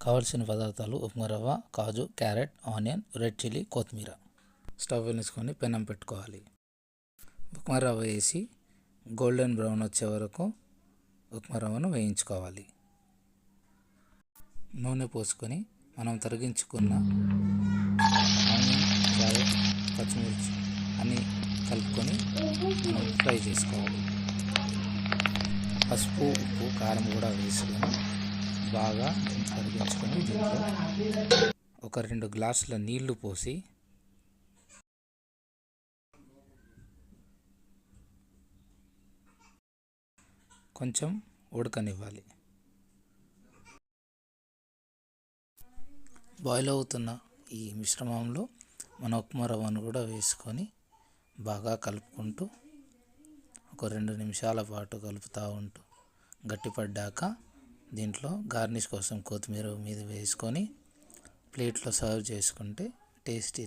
కావలసిన పదార్థాలు: ఉప్మా రవ్వ, కాజు, క్యారెట్, ఆనియన్, రెడ్ చిల్లీ, కొత్తిమీర. స్టవ్ వెలిగించుకొని పెనం పెట్టుకోవాలి. ఉప్మా రవ్వ వేసి గోల్డెన్ బ్రౌన్ వచ్చే వరకు ఉప్మా రవ్వను వేయించుకోవాలి. నూనె పోసుకొని మనం తరిగించుకున్న ఆనియన్, క్యారెట్, పచ్చిమిర్చి అన్నీ కలుపుకొని మనం ఫ్రై చేసుకోవాలి. పసుపు, ఉప్పు, కారం కూడా వేసుకొని బాగా కరిగించుకొని దీంట్లో ఒక 2 గ్లాసుల నీళ్లు పోసి కొంచెం ఉడకనివ్వాలి. బాయిల్ అవుతున్న ఈ మిశ్రమంలో మన ఉప్మా రవ్వను కూడా వేసుకొని బాగా కలుపుకుంటూ ఒక 2 నిమిషాల పాటు కలుపుతూ ఉంటూ గట్టిపడ్డాక దీంట్లో గార్నిష్ కోసం కొత్తిమీర మీద వేసుకొని ప్లేట్లో సర్వ్ చేసుకుంటే టేస్టీ